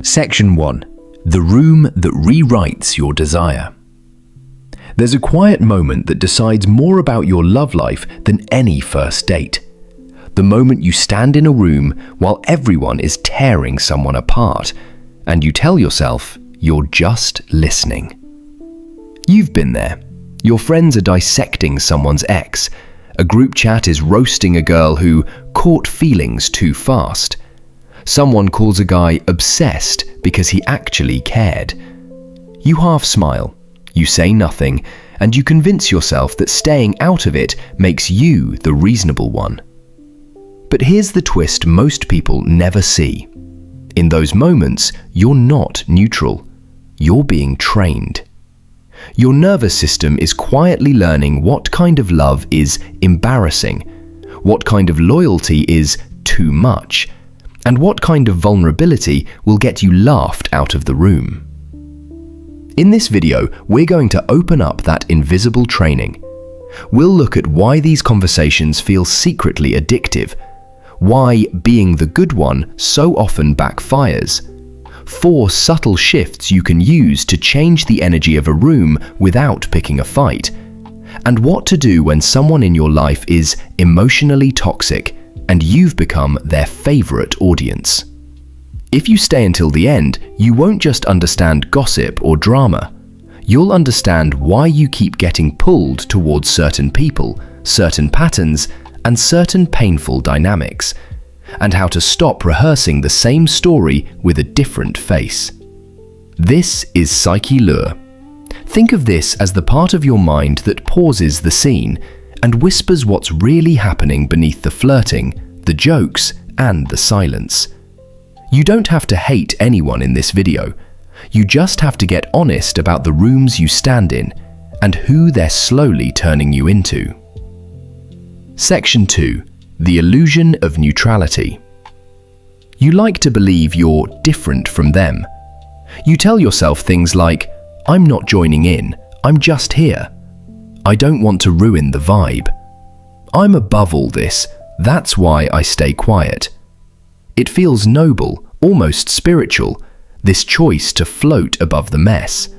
Section 1. The room that rewrites your desire. There's a quiet moment that decides more about your love life than any first date. The moment you stand in a room while everyone is tearing someone apart, and you tell yourself you're just listening. You've been there. Your friends are dissecting someone's ex. A group chat is roasting a girl who caught feelings too fast. Someone calls a guy obsessed because he actually cared. You half smile, you say nothing, and you convince yourself that staying out of it makes you the reasonable one. But here's the twist most people never see. In those moments, you're not neutral. You're being trained. Your nervous system is quietly learning what kind of love is embarrassing, what kind of loyalty is too much, and what kind of vulnerability will get you laughed out of the room. In this video, we're going to open up that invisible training. We'll look at why these conversations feel secretly addictive, why being the good one so often backfires, 4 subtle shifts you can use to change the energy of a room without picking a fight, and what to do when someone in your life is emotionally toxic and you've become their favorite audience. If you stay until the end, you won't just understand gossip or drama. You'll understand why you keep getting pulled towards certain people, certain patterns, and certain painful dynamics, and how to stop rehearsing the same story with a different face. This is PsycheLure. Think of this as the part of your mind that pauses the scene and whispers what's really happening beneath the flirting, the jokes, and the silence. You don't have to hate anyone in this video. You just have to get honest about the rooms you stand in and who they're slowly turning you into. Section 2. The illusion of neutrality. You like to believe you're different from them. You tell yourself things like, "I'm not joining in, I'm just here. I don't want to ruin the vibe. I'm above all this, that's why I stay quiet." It feels noble, almost spiritual, this choice to float above the mess.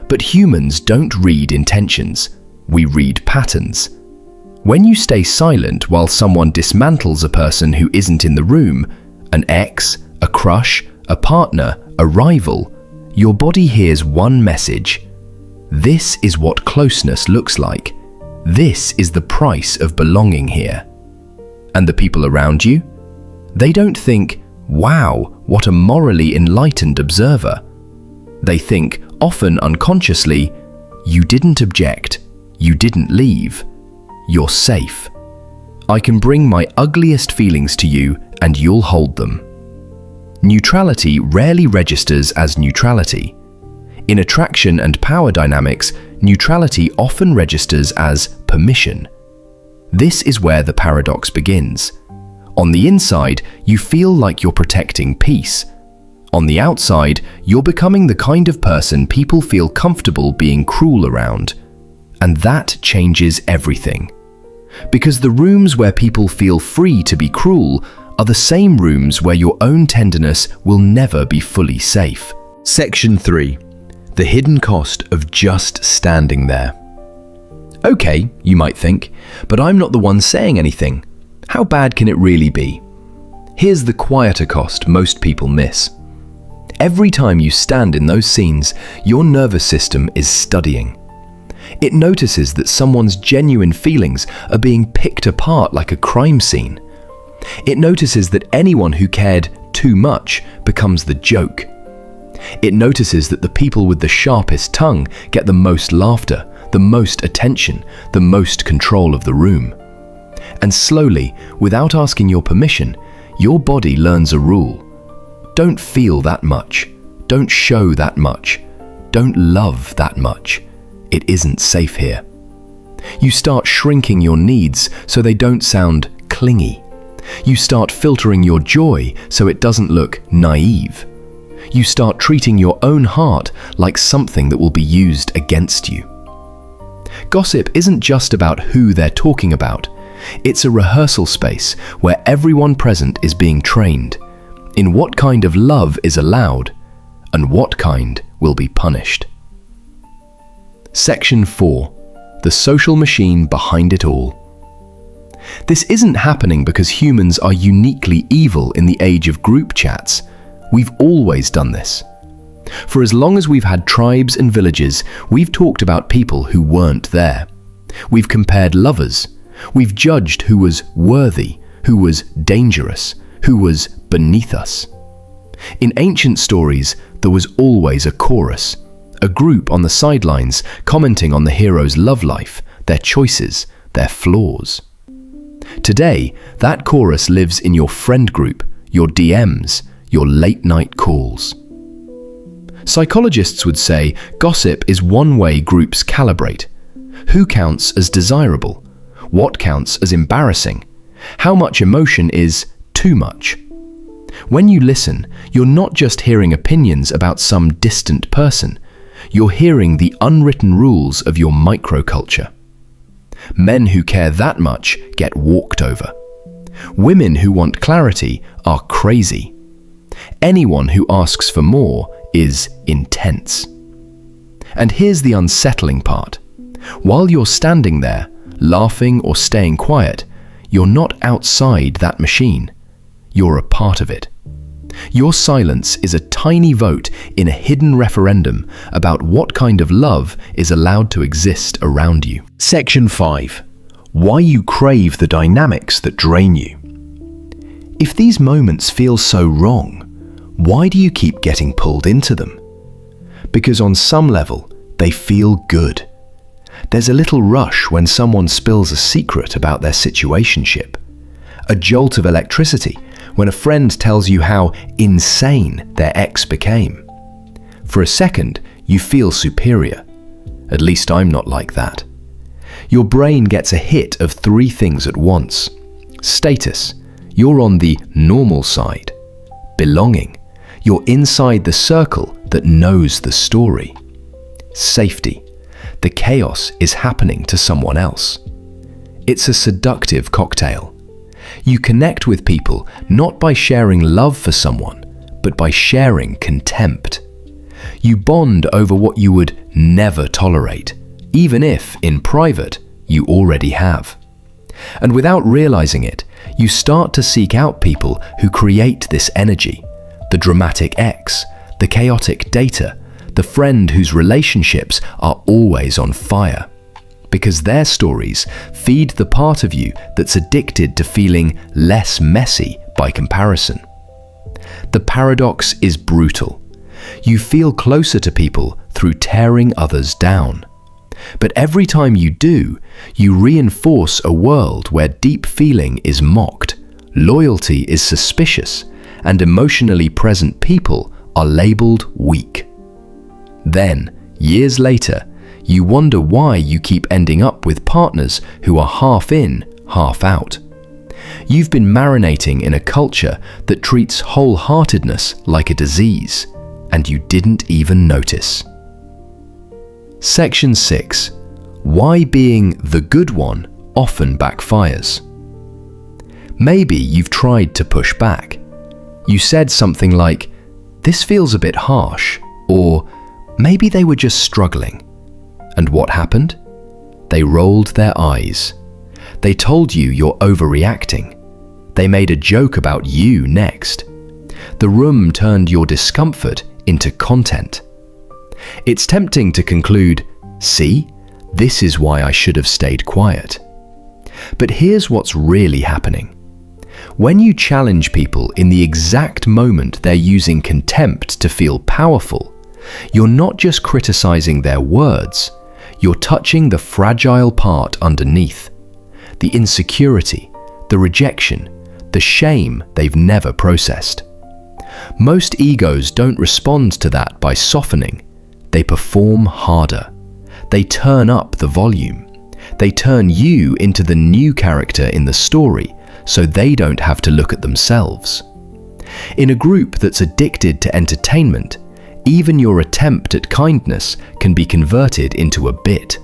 But humans don't read intentions, we read patterns. When you stay silent while someone dismantles a person who isn't in the room, an ex, a crush, a partner, a rival, your body hears one message. This is what closeness looks like. This is the price of belonging here. And the people around you? They don't think, "Wow, what a morally enlightened observer." They think, often unconsciously, "You didn't object, you didn't leave, you're safe. I can bring my ugliest feelings to you and you'll hold them." Neutrality rarely registers as neutrality. In attraction and power dynamics, neutrality often registers as permission. This is where the paradox begins. On the inside, you feel like you're protecting peace. On the outside, you're becoming the kind of person people feel comfortable being cruel around. And that changes everything. Because the rooms where people feel free to be cruel are the same rooms where your own tenderness will never be fully safe. Section 3. The hidden cost of just standing there. Okay, you might think, but I'm not the one saying anything. How bad can it really be? Here's the quieter cost most people miss. Every time you stand in those scenes, your nervous system is studying. It notices that someone's genuine feelings are being picked apart like a crime scene. It notices that anyone who cared too much becomes the joke. It notices that the people with the sharpest tongue get the most laughter, the most attention, the most control of the room. And slowly, without asking your permission, your body learns a rule. Don't feel that much. Don't show that much. Don't love that much. It isn't safe here. You start shrinking your needs so they don't sound clingy. You start filtering your joy so it doesn't look naive. You start treating your own heart like something that will be used against you. Gossip isn't just about who they're talking about. It's a rehearsal space where everyone present is being trained. in what kind of love is allowed and what kind will be punished. Section 4. The social machine behind it all. This isn't happening because humans are uniquely evil in the age of group chats. We've always done this. For as long as we've had tribes and villages, we've talked about people who weren't there. We've compared lovers. We've judged who was worthy, who was dangerous, who was beneath us. In ancient stories, there was always a chorus, a group on the sidelines commenting on the hero's love life, their choices, their flaws. Today, that chorus lives in your friend group, your DMs, your late-night calls. Psychologists would say gossip is one way groups calibrate. Who counts as desirable? What counts as embarrassing? How much emotion is too much? When you listen, you're not just hearing opinions about some distant person. You're hearing the unwritten rules of your microculture. Men who care that much get walked over. Women who want clarity are crazy. Anyone who asks for more is intense. And here's the unsettling part. While you're standing there, laughing or staying quiet, you're not outside that machine. You're a part of it. Your silence is a tiny vote in a hidden referendum about what kind of love is allowed to exist around you. Section 5. Why you crave the dynamics that drain you. If these moments feel so wrong, why do you keep getting pulled into them? Because on some level, they feel good. There's a little rush when someone spills a secret about their situationship. A jolt of electricity when a friend tells you how insane their ex became. For a second, you feel superior. At least I'm not like that. Your brain gets a hit of 3 things at once. Status, you're on the normal side. Belonging, you're inside the circle that knows the story. Safety, the chaos is happening to someone else. It's a seductive cocktail. You connect with people not by sharing love for someone, but by sharing contempt. You bond over what you would never tolerate, even if, in private, you already have. And without realizing it, you start to seek out people who create this energy. The dramatic ex, the chaotic data, the friend whose relationships are always on fire. Because their stories feed the part of you that's addicted to feeling less messy by comparison. The paradox is brutal. You feel closer to people through tearing others down. But every time you do, you reinforce a world where deep feeling is mocked, loyalty is suspicious, and emotionally present people are labeled weak. Then, years later, you wonder why you keep ending up with partners who are half in, half out. You've been marinating in a culture that treats wholeheartedness like a disease, and you didn't even notice. Section 6. Why being the good one often backfires. Maybe you've tried to push back. You said something like, "This feels a bit harsh," or "Maybe they were just struggling." And what happened? They rolled their eyes. They told you you're overreacting. They made a joke about you next. The room turned your discomfort into content. It's tempting to conclude, "See, this is why I should have stayed quiet." But here's what's really happening. When you challenge people in the exact moment they're using contempt to feel powerful, you're not just criticizing their words, you're touching the fragile part underneath. The insecurity, the rejection, the shame they've never processed. Most egos don't respond to that by softening. They perform harder. They turn up the volume. They turn you into the new character in the story so they don't have to look at themselves. In a group that's addicted to entertainment, even your attempt at kindness can be converted into a bit.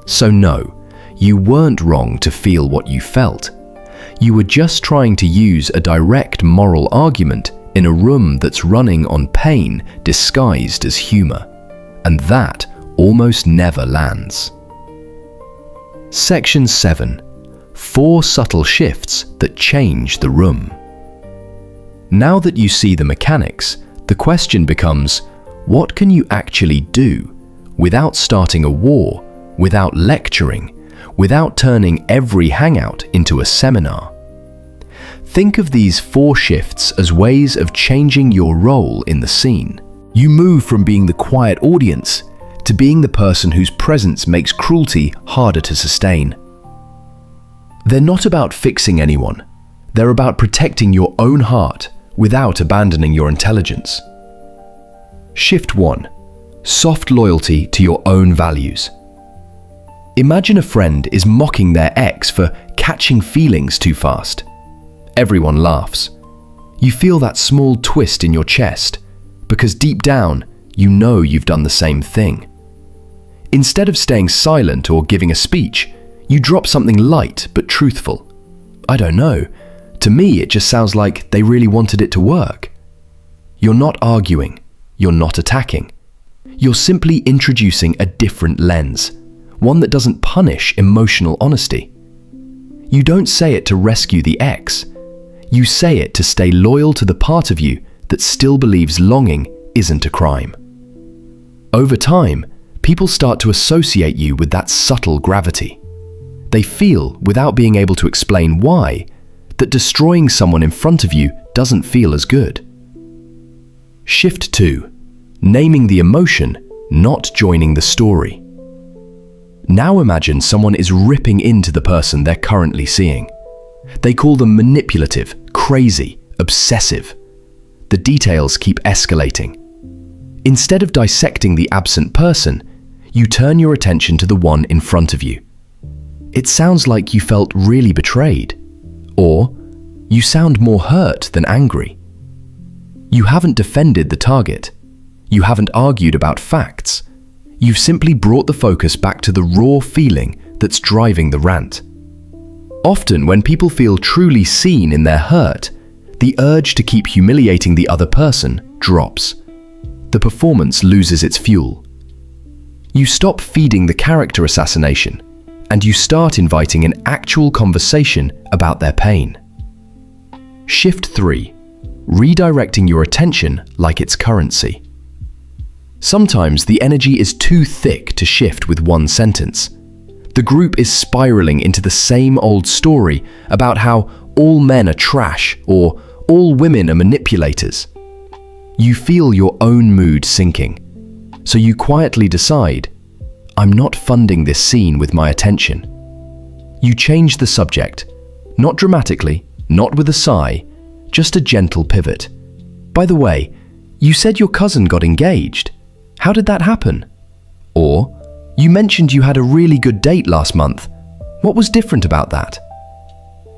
So no, you weren't wrong to feel what you felt. You were just trying to use a direct moral argument in a room that's running on pain disguised as humor, and that almost never lands. Section 7. 4 subtle shifts that change the room. Now that you see the mechanics, the question becomes, what can you actually do without starting a war, without lecturing, without turning every hangout into a seminar? Think of these 4 shifts as ways of changing your role in the scene. You move from being the quiet audience to being the person whose presence makes cruelty harder to sustain. They're not about fixing anyone. They're about protecting your own heart without abandoning your intelligence. Shift 1. Soft loyalty to your own values. Imagine a friend is mocking their ex for catching feelings too fast. Everyone laughs. You feel that small twist in your chest because deep down, you know you've done the same thing. Instead of staying silent or giving a speech, you drop something light but truthful. I don't know. To me, it just sounds like they really wanted it to work. You're not arguing. You're not attacking. You're simply introducing a different lens, one that doesn't punish emotional honesty. You don't say it to rescue the ex. You say it to stay loyal to the part of you that still believes longing isn't a crime. Over time, people start to associate you with that subtle gravity. They feel, without being able to explain why, that destroying someone in front of you doesn't feel as good. Shift 2. Naming the emotion, not joining the story. Now imagine someone is ripping into the person they're currently seeing. They call them manipulative, crazy, obsessive. The details keep escalating. Instead of dissecting the absent person, you turn your attention to the one in front of you. It sounds like you felt really betrayed, or you sound more hurt than angry. You haven't defended the target. You haven't argued about facts. You've simply brought the focus back to the raw feeling that's driving the rant. Often, when people feel truly seen in their hurt, the urge to keep humiliating the other person drops. The performance loses its fuel. You stop feeding the character assassination, and you start inviting an actual conversation about their pain. Shift 3. Redirecting your attention like it's currency. Sometimes the energy is too thick to shift with one sentence. The group is spiraling into the same old story about how all men are trash or all women are manipulators. You feel your own mood sinking, so you quietly decide, I'm not funding this scene with my attention. You change the subject, not dramatically, not with a sigh, just a gentle pivot. By the way, you said your cousin got engaged. How did that happen? Or, you mentioned you had a really good date last month. What was different about that?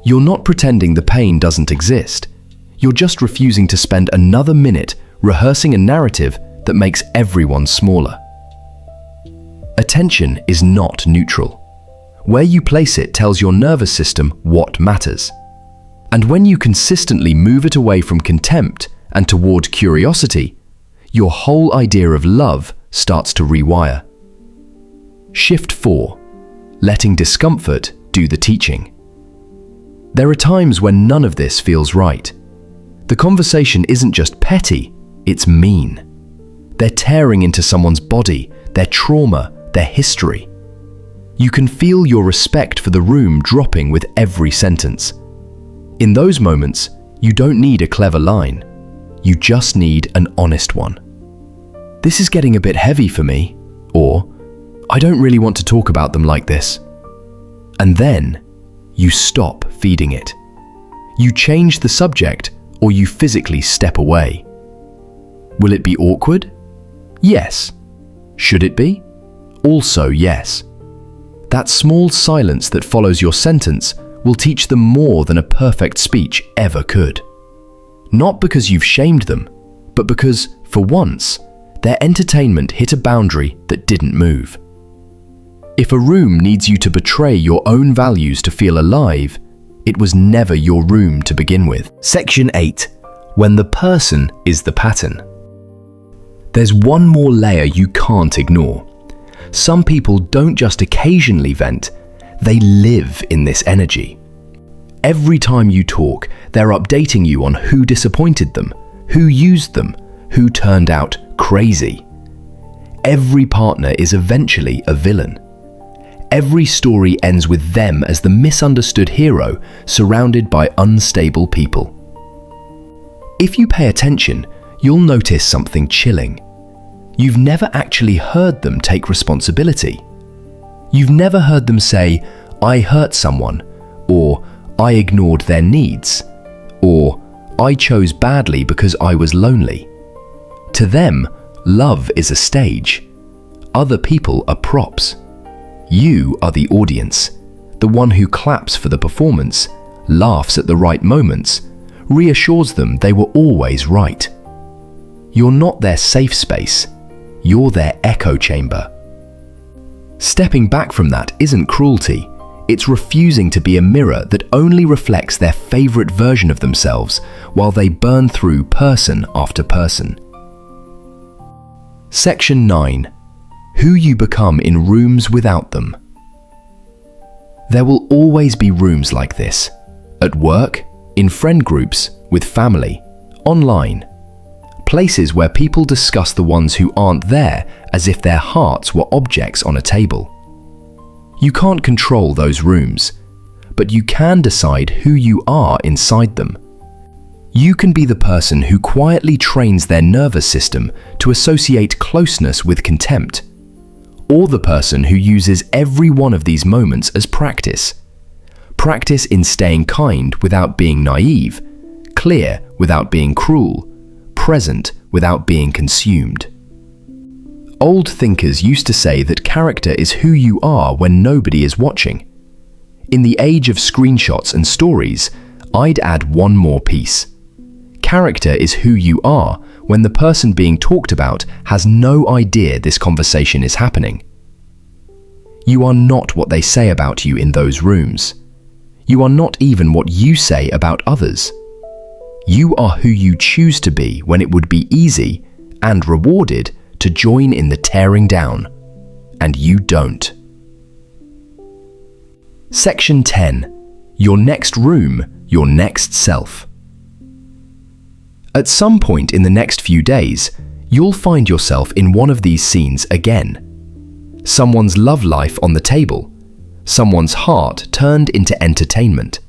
You're not pretending the pain doesn't exist. You're just refusing to spend another minute rehearsing a narrative that makes everyone smaller. Attention is not neutral. Where you place it tells your nervous system what matters. And when you consistently move it away from contempt and toward curiosity, your whole idea of love starts to rewire. Shift 4. Letting discomfort do the teaching. There are times when none of this feels right. The conversation isn't just petty, it's mean. They're tearing into someone's body, their trauma, their history. You can feel your respect for the room dropping with every sentence. In those moments, you don't need a clever line. You just need an honest one. This is getting a bit heavy for me, or I don't really want to talk about them like this. And then, you stop feeding it. You change the subject, or you physically step away. Will it be awkward? Yes. Should it be? Also yes. That small silence that follows your sentence will teach them more than a perfect speech ever could. Not because you've shamed them, but because, for once, their entertainment hit a boundary that didn't move. If a room needs you to betray your own values to feel alive, it was never your room to begin with. Section 8. when the person is the pattern. There's one more layer you can't ignore. Some people don't just occasionally vent, they live in this energy. Every time you talk, they're updating you on who disappointed them, who used them, who turned out crazy. Every partner is eventually a villain. Every story ends with them as the misunderstood hero surrounded by unstable people. If you pay attention, you'll notice something chilling. You've never actually heard them take responsibility. You've never heard them say, "I hurt someone," or "I ignored their needs," or "I chose badly because I was lonely." To them, love is a stage. Other people are props. You are the audience, the one who claps for the performance, laughs at the right moments, reassures them they were always right. You're not their safe space, you're their echo chamber. Stepping back from that isn't cruelty, it's refusing to be a mirror that only reflects their favorite version of themselves while they burn through person after person. Section 9. Who you become in rooms without them. There will always be rooms like this, at work, in friend groups, with family, online. Places where people discuss the ones who aren't there as if their hearts were objects on a table. You can't control those rooms, but you can decide who you are inside them. You can be the person who quietly trains their nervous system to associate closeness with contempt, or the person who uses every one of these moments as practice. Practice in staying kind without being naive, clear without being cruel, present without being consumed. Old thinkers used to say that character is who you are when nobody is watching. In the age of screenshots and stories, I'd add one more piece. Character is who you are when the person being talked about has no idea this conversation is happening. You are not what they say about you in those rooms. You are not even what you say about others. You are who you choose to be when it would be easy and rewarded to join in the tearing down, and you don't. Section 10. Your next room, your next self. At some point in the next few days, you'll find yourself in one of these scenes again. Someone's love life on the table, someone's heart turned into entertainment.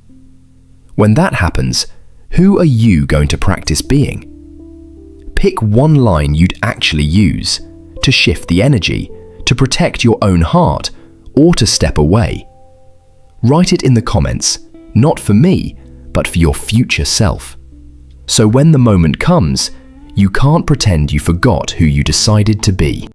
When that happens, who are you going to practice being? Pick one line you'd actually use to shift the energy, to protect your own heart, or to step away. Write it in the comments, not for me, but for your future self. So when the moment comes, you can't pretend you forgot who you decided to be.